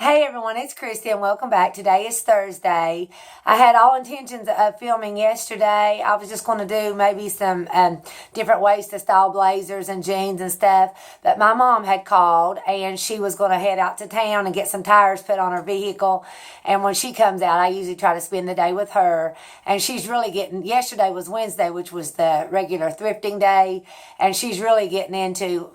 Hey everyone, it's Christy and welcome back. Today is Thursday. I had all intentions of filming yesterday. I was just going to do maybe some different ways to style blazers and jeans and stuff. But my mom had called and she was going to head out to town and get some tires put on her vehicle. And when she comes out, I usually try to spend the day with her. And she's really yesterday was Wednesday, which was the regular thrifting day. And she's really getting into,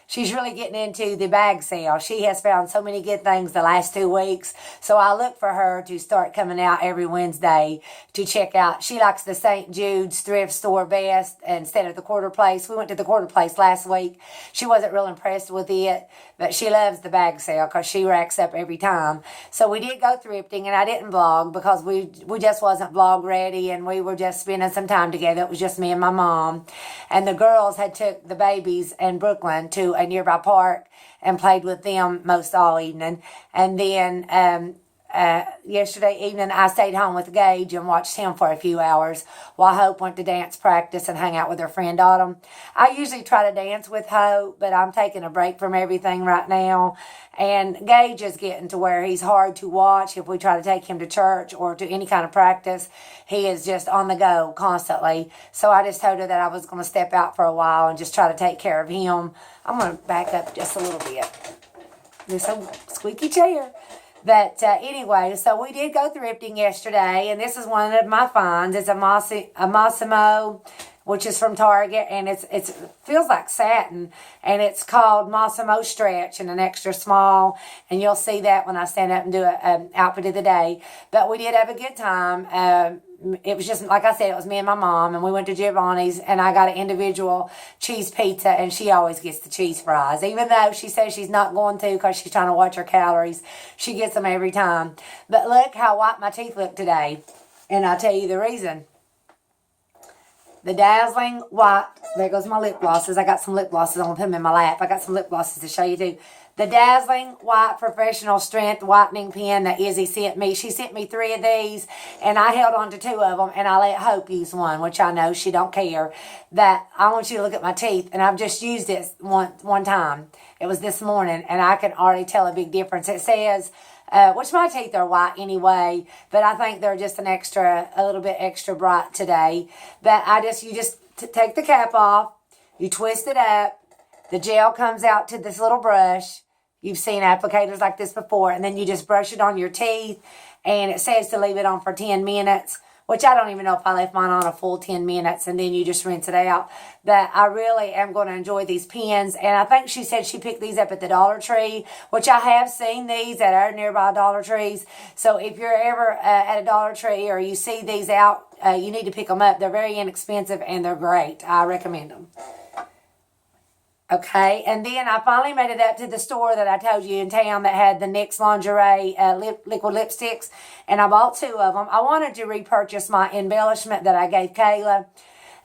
She's really getting into the bag sale. She has found so many good things the last 2 weeks. So I look for her to start coming out every Wednesday to check out. She likes the St. Jude's thrift store best instead of the Quarter Place. We went to the Quarter Place last week. She wasn't real impressed with it, but she loves the bag sale because she racks up every time. So we did go thrifting, and I didn't vlog because we just wasn't vlog ready, and we were just spending some time together. It was just me and my mom. And the girls had took the babies in Brooklyn to a nearby park and played with them most all evening. And then yesterday evening I stayed home with Gage and watched him for a few hours while Hope went to dance practice and hung out with her friend Autumn. I usually try to dance with Hope, but I'm taking a break from everything right now. And Gage is getting to where he's hard to watch if we try to take him to church or to any kind of practice. He is just on the go constantly. So I just told her that I was going to step out for a while and just try to take care of him. I'm going to back up just a little bit. There's some squeaky chair. But anyway, so we did go thrifting yesterday, and this is one of my finds. It's a Massimo, which is from Target, and it feels like satin, and it's called Massimo Stretch in an extra small, and you'll see that when I stand up and do an outfit of the day. But we did have a good time. It was just, like I said, it was me and my mom, and we went to Giovanni's, and I got an individual cheese pizza, and she always gets the cheese fries. Even though she says she's not going to because she's trying to watch her calories, she gets them every time. But look how white my teeth look today, and I'll tell you the reason. The dazzling white, there goes my lip glosses. I got some lip glosses. I'm going to put them in my lap. I got some lip glosses to show you too. The dazzling white professional strength whitening pen that Izzy sent me. She sent me 3 of these, and I held on to 2 of them, and I let Hope use one, which I know she don't care. That I want you to look at my teeth, and I've just used it one time. It was this morning, and I can already tell a big difference. It says, which my teeth are white anyway, but I think they're just a little bit extra bright today. But you just take the cap off, you twist it up, the gel comes out to this little brush. You've seen applicators like this before, and then you just brush it on your teeth, and it says to leave it on for 10 minutes, which I don't even know if I left mine on a full 10 minutes, and then you just rinse it out. But I really am going to enjoy these pens, and I think she said she picked these up at the Dollar Tree, which I have seen these at our nearby Dollar Trees. So if you're ever at a Dollar Tree or you see these out, you need to pick them up. They're very inexpensive, and they're great. I recommend them. Okay, and then I finally made it up to the store that I told you in town that had the NYX lingerie liquid lipsticks, and I bought 2 of them. I wanted to repurchase my embellishment that I gave Kayla,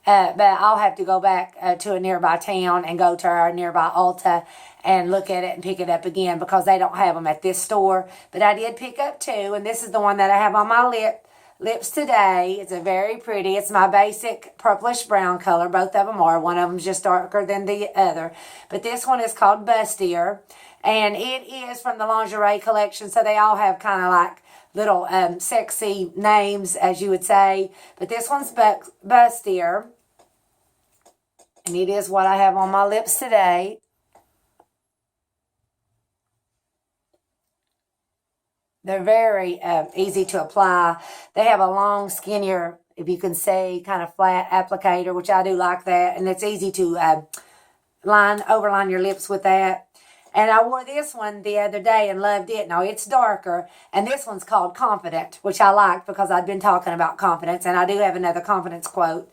but I'll have to go back to a nearby town and go to our nearby Ulta and look at it and pick it up again because they don't have them at this store. But I did pick up 2, and this is the one that I have on my lips today. It's a very pretty. It's my basic purplish brown color. Both of them are. One of them's just darker than the other. But this one is called Bustier. And it is from the lingerie collection. So they all have kind of like little sexy names, as you would say. But this one's Bustier. And it is what I have on my lips today. They're very easy to apply. They have a long, skinnier, if you can say, kind of flat applicator, which I do like that. And it's easy to overline your lips with that. And I wore this one the other day and loved it. Now, it's darker. And this one's called Confident, which I liked because I'd been talking about confidence. And I do have another confidence quote.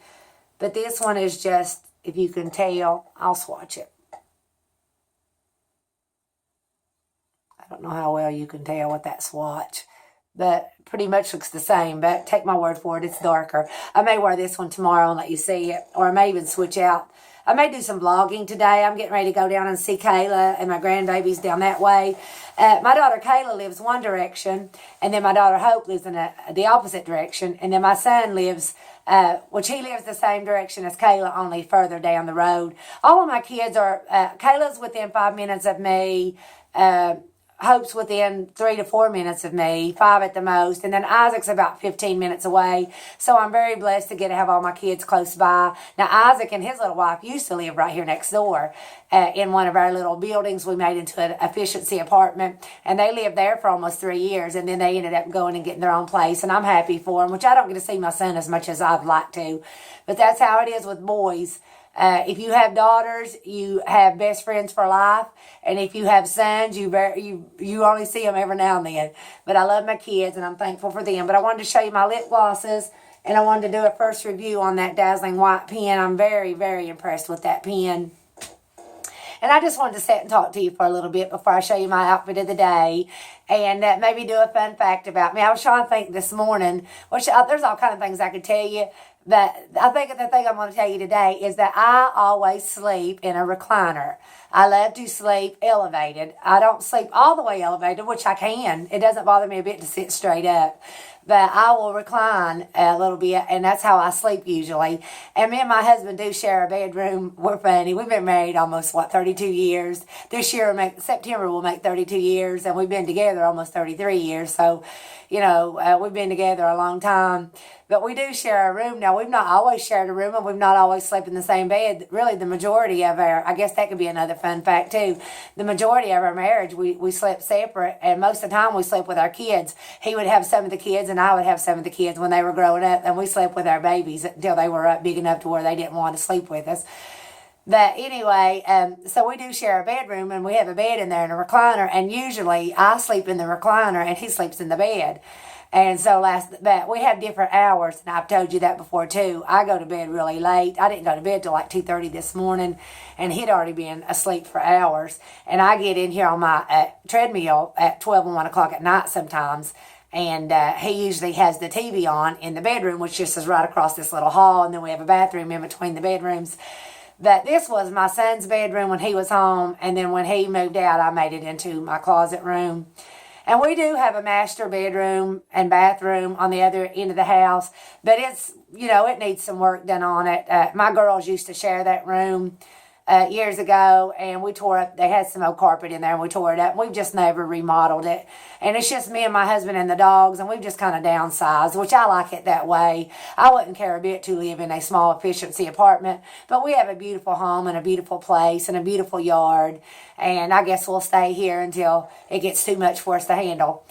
But this one is just, if you can tell, I'll swatch it. I don't know how well you can tell with that swatch, but pretty much looks the same, but take my word for it, it's darker. I may wear this one tomorrow and let you see it, or I may even switch out. I may do some vlogging today. I'm getting ready to go down and see Kayla and my grandbabies down that way. My daughter Kayla lives one direction, and then my daughter Hope lives in the opposite direction, and then my son lives, which he lives the same direction as Kayla, only further down the road. All of my kids are, Kayla's within 5 minutes of me, Hope's within 3 to 4 minutes of me, 5 at the most, and then Isaac's about 15 minutes away. So I'm very blessed to get to have all my kids close by. Now Isaac and his little wife used to live right here next door in one of our little buildings we made into an efficiency apartment, and they lived there for almost 3 years, and then they ended up going and getting their own place, and I'm happy for them, which I don't get to see my son as much as I'd like to, but that's how it is with boys. If you have daughters, you have best friends for life, and if you have sons, you only see them every now and then. But I love my kids, and I'm thankful for them. But I wanted to show you my lip glosses, and I wanted to do a first review on that dazzling white pen. I'm very, very impressed with that pen. And I just wanted to sit and talk to you for a little bit before I show you my outfit of the day, and maybe do a fun fact about me. I was trying to think this morning, which there's all kind of things I could tell you, but I think the thing I'm going to tell you today is that I always sleep in a recliner. I love to sleep elevated. I don't sleep all the way elevated, which I can. It doesn't bother me a bit to sit straight up. But I will recline a little bit, and that's how I sleep usually. And me and my husband do share a bedroom. We're funny. We've been married almost, 32 years. This year, September, will make 32 years, and we've been together almost 33 years. So, we've been together a long time. But we do share a room. Now, we've not always shared a room, and we've not always slept in the same bed. Really, the majority of I guess that could be another fun fact, too. The majority of our marriage, we slept separate, and most of the time we slept with our kids. He would have some of the kids, and I would have some of the kids when they were growing up, and we slept with our babies until they were up big enough to where they didn't want to sleep with us. But anyway, so we do share a bedroom, and we have a bed in there and a recliner, and usually I sleep in the recliner and he sleeps in the bed. And so but we have different hours, and I've told you that before too. I go to bed really late. I didn't go to bed till like 2:30 this morning, and he'd already been asleep for hours. And I get in here on my treadmill at 12 and 1 o'clock at night sometimes, and he usually has the TV on in the bedroom, which just is right across this little hall, and then we have a bathroom in between the bedrooms. But this was my son's bedroom when he was home, and then when he moved out, I made it into my closet room. And we do have a master bedroom and bathroom on the other end of the house, but it's, it needs some work done on it. My girls used to share that room years ago, and they had some old carpet in there, and we tore it up. We've just never remodeled it. And it's just me and my husband and the dogs, and we've just kind of downsized, which I like it that way. I wouldn't care a bit to live in a small efficiency apartment, but we have a beautiful home and a beautiful place and a beautiful yard, and I guess we'll stay here until it gets too much for us to handle.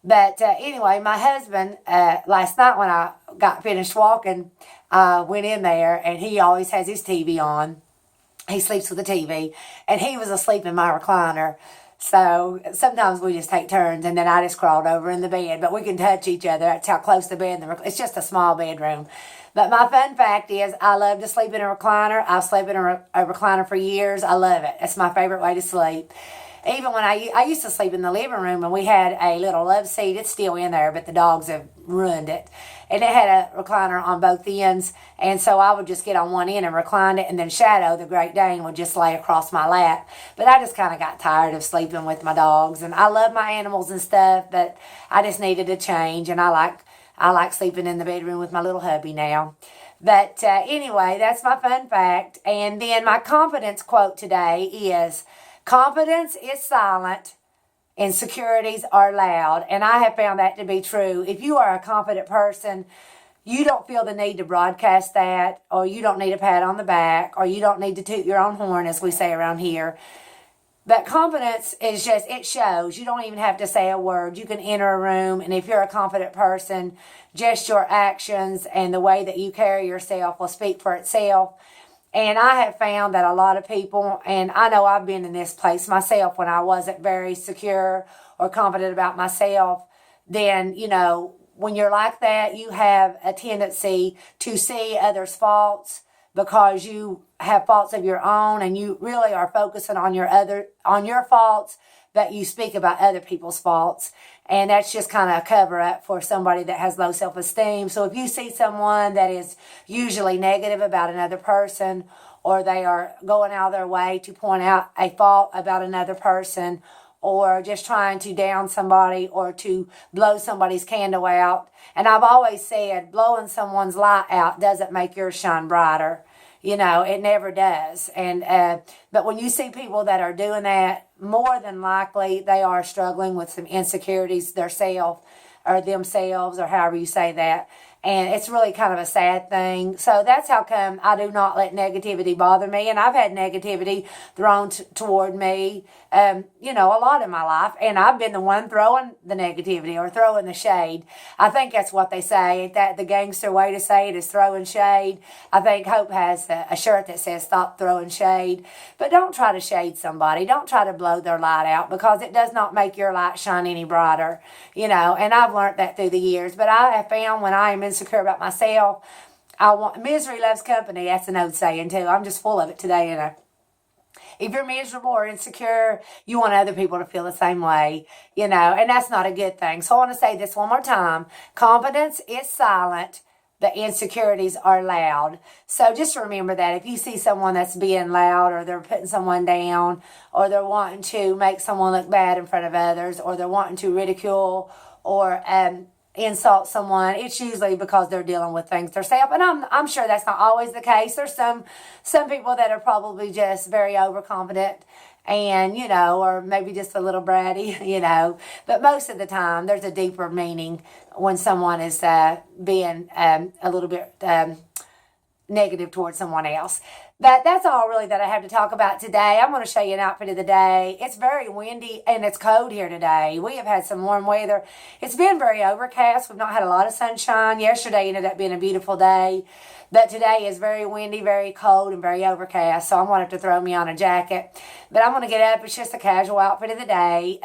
But anyway, my husband, last night when I got finished walking, went in there, and he always has his TV on. He sleeps with the TV, and he was asleep in my recliner. So sometimes we just take turns, and then I just crawled over in the bed. But we can touch each other. That's how close the bed. It's just a small bedroom. But my fun fact is I love to sleep in a recliner. I've slept in a recliner for years. I love it. It's my favorite way to sleep. Even when I used to sleep in the living room, and we had a little love seat. It's still in there, but the dogs have ruined it. And it had a recliner on both ends, and so I would just get on one end and recline it, and then Shadow, the Great Dane, would just lay across my lap. But I just kind of got tired of sleeping with my dogs, and I love my animals and stuff, but I just needed a change, and I like sleeping in the bedroom with my little hubby now. But anyway, that's my fun fact. And then my confidence quote today is, confidence is silent, insecurities are loud. And I have found that to be true. If you are a confident person, you don't feel the need to broadcast that, or you don't need a pat on the back, or you don't need to toot your own horn, as we say around here. But confidence is just, it shows. You don't even have to say a word. You can enter a room, and if you're a confident person, just your actions and the way that you carry yourself will speak for itself. And I have found that a lot of people, and I know I've been in this place myself when I wasn't very secure or confident about myself, then, when you're like that, you have a tendency to see others' faults because you have faults of your own, and you really are focusing on your faults, but you speak about other people's faults. And that's just kind of a cover up for somebody that has low self-esteem. So if you see someone that is usually negative about another person, or they are going out of their way to point out a fault about another person, or just trying to down somebody or to blow somebody's candle out. And I've always said blowing someone's light out doesn't make yours shine brighter. It never does. But when you see people that are doing that, more than likely they are struggling with some insecurities themselves, or however you say that. And it's really kind of a sad thing. So that's how come I do not let negativity bother me. And I've had negativity thrown toward me, a lot in my life. And I've been the one throwing the negativity or throwing the shade. I think that's what they say. That the gangster way to say it is throwing shade. I think Hope has a shirt that says stop throwing shade. But don't try to shade somebody. Don't try to blow their light out, because it does not make your light shine any brighter. And I've learned that through the years. But I have found when I am insecure about myself, misery loves company. That's an old saying too. I'm just full of it today. If you're miserable or insecure, you want other people to feel the same way, and that's not a good thing. So I want to say this one more time. Confidence is silent, but insecurities are loud. So just remember that if you see someone that's being loud, or they're putting someone down, or they're wanting to make someone look bad in front of others, or they're wanting to ridicule or insult someone, it's usually because they're dealing with things themselves. And I'm sure that's not always the case. There's some people that are probably just very overconfident, and or maybe just a little bratty, but most of the time there's a deeper meaning when someone is being a little bit negative towards someone else. But that's all really that I have to talk about today. I'm going to show you an outfit of the day. It's very windy and it's cold here today. We have had some warm weather. It's been very overcast. We've not had a lot of sunshine. Yesterday ended up being a beautiful day. But today is very windy, very cold, and very overcast. So I'm going to have to throw me on a jacket. But I'm going to get up. It's just a casual outfit of the day.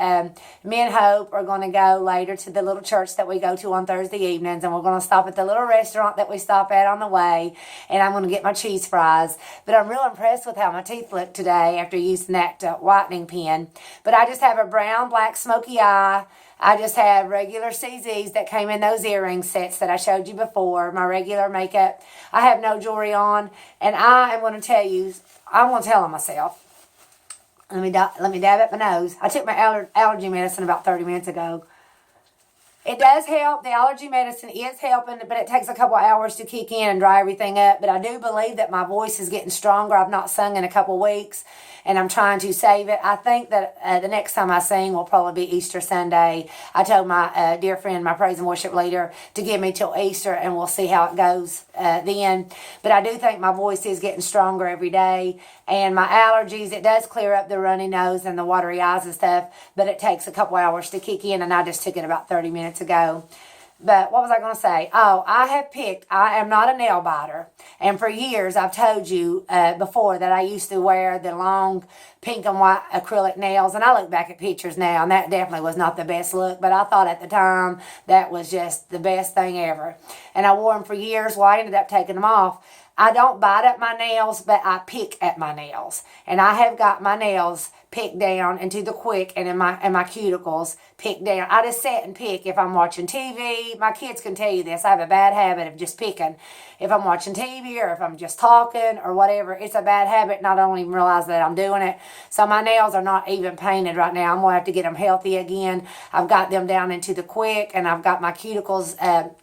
Me and Hope are going to go later to the little church that we go to on Thursday evenings. And we're going to stop at the little restaurant that we stop at on the way. And I'm going to get my cheese fries. But I'm real impressed with how my teeth look today after using that whitening pen. But I just have a brown, black, smoky eye. I just have regular CZs that came in those earring sets that I showed you before. My regular makeup. I have no jewelry on. And I am going to tell you, I'm going to tell on myself. Let me dab at my nose. I took my allergy medicine about 30 minutes ago. It does help. The allergy medicine is helping, but it takes a couple hours to kick in and dry everything up. But I do believe that my voice is getting stronger. I've not sung in a couple weeks, and I'm trying to save it. I think that the next time I sing will probably be Easter Sunday. I told my dear friend, my praise and worship leader, to give me till Easter, and we'll see how it goes then. But I do think my voice is getting stronger every day. And my allergies, it does clear up the runny nose and the watery eyes and stuff, but it takes a couple hours to kick in, and I just took it about 30 minutes ago. But what was I going to say? Oh, I am not a nail biter. And for years, I've told you before that I used to wear the long pink and white acrylic nails. And I look back at pictures now, and that definitely was not the best look. But I thought at the time that was just the best thing ever. And I wore them for years. Well, I ended up taking them off. I don't bite at my nails, but I pick at my nails. And I have got my nails picked down into the quick, and in my cuticles picked down. I just sit and pick if I'm watching TV. My kids can tell you this. I have a bad habit of just picking. If I'm watching TV or if I'm just talking or whatever, it's a bad habit, and I don't even realize that I'm doing it. So my nails are not even painted right now. I'm going to have to get them healthy again. I've got them down into the quick, and I've got my cuticles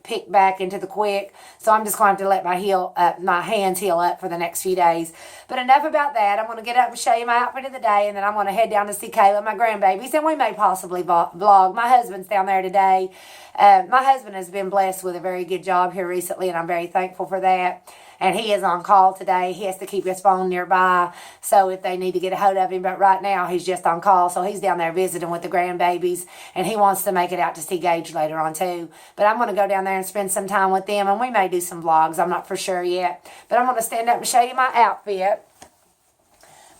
picked back into the quick. So I'm just going to have to let my hands heal up for the next few days. But enough about that. I'm going to get up and show you my outfit of the day, and then I'm going to head down to see Kayla, my grandbabies, and we may possibly vlog. My husband's down there today. My husband has been blessed with a very good job here recently, and I'm very thankful for that. And he is on call today. He has to keep his phone nearby, so if they need to get a hold of him. But right now, he's just on call, so he's down there visiting with the grandbabies, and he wants to make it out to see Gage later on too. But I'm going to go down there and spend some time with them, and we may do some vlogs. I'm not for sure yet. But I'm going to stand up and show you my outfit.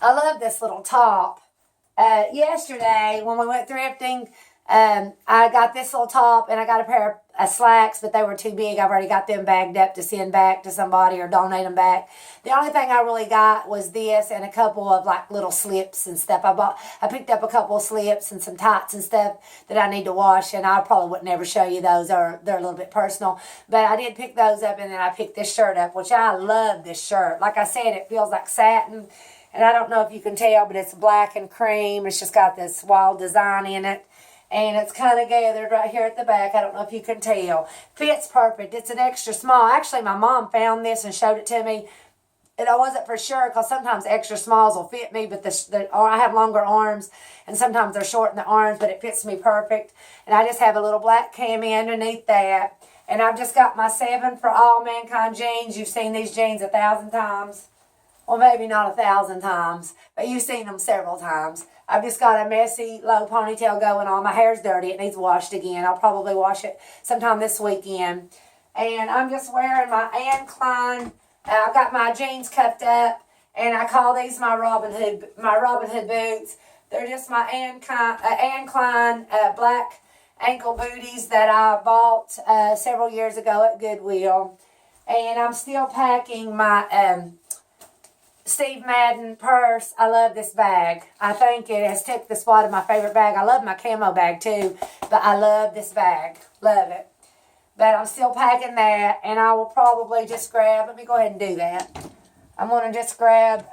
I love this little top. Yesterday, when we went thrifting, I got this little top, and I got a pair of slacks, but they were too big. I've already got them bagged up to send back to somebody or donate them back. The only thing I really got was this and a couple of like little slips and stuff. I picked up a couple of slips and some tights and stuff that I need to wash, and I probably would never show you those, or they're a little bit personal. But I did pick those up, and then I picked this shirt up, which I love this shirt. Like I said, it feels like satin. And I don't know if you can tell, but it's black and cream. It's just got this wild design in it. And it's kind of gathered right here at the back. I don't know if you can tell. Fits perfect. It's an extra small. Actually, my mom found this and showed it to me I wasn't for sure because sometimes extra smalls will fit me, but or I have longer arms, and sometimes they're short in the arms, but it fits me perfect. And I just have a little black cami underneath that. And I've just got my 7 for All Mankind jeans. You've seen these jeans 1,000 times. Well, maybe not 1,000 times, but you've seen them several times. I've just got a messy low ponytail going on. My hair's dirty. It needs washed again. I'll probably wash it sometime this weekend. And I'm just wearing my Anne Klein. I've got my jeans cuffed up, and I call these my Robin Hood boots. They're just my Anne Klein black ankle booties that I bought several years ago at Goodwill. And I'm still packing my Steve Madden purse. I love this bag. I think it has took the spot of my favorite bag. I love my camo bag too, but I love this bag. Love it. But I'm still packing that, and I will probably just grab, let me go ahead and do that. I'm going to just grab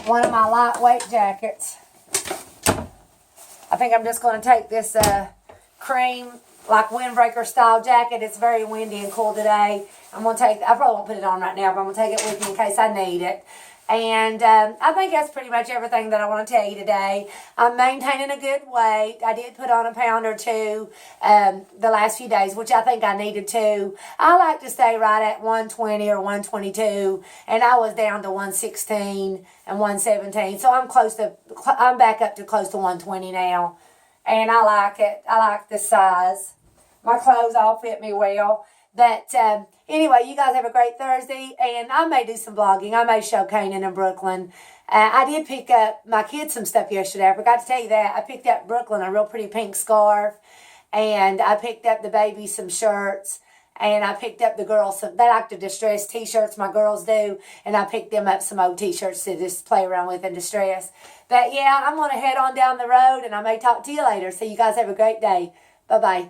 one of my lightweight jackets. I think I'm just going to take this cream, like windbreaker style jacket. It's very windy and cool today. I probably won't put it on right now, but I'm going to take it with me in case I need it. And I think that's pretty much everything that I want to tell you today. I'm maintaining a good weight. I did put on a pound or two the last few days, which I think I needed to. I like to stay right at 120 or 122, and I was down to 116 and 117. So I'm back up to close to 120 now, and I like it. I like the size. My clothes all fit me well. But anyway, you guys have a great Thursday, and I may do some vlogging. I may show Canaan and Brooklyn. I did pick up my kids some stuff yesterday. I forgot to tell you that. I picked up Brooklyn a real pretty pink scarf, and I picked up the baby some shirts, and I picked up the girls some, they like to distress t-shirts, my girls do, and I picked them up some old t-shirts to just play around with in distress. But yeah, I'm going to head on down the road, and I may talk to you later. So you guys have a great day. Bye-bye.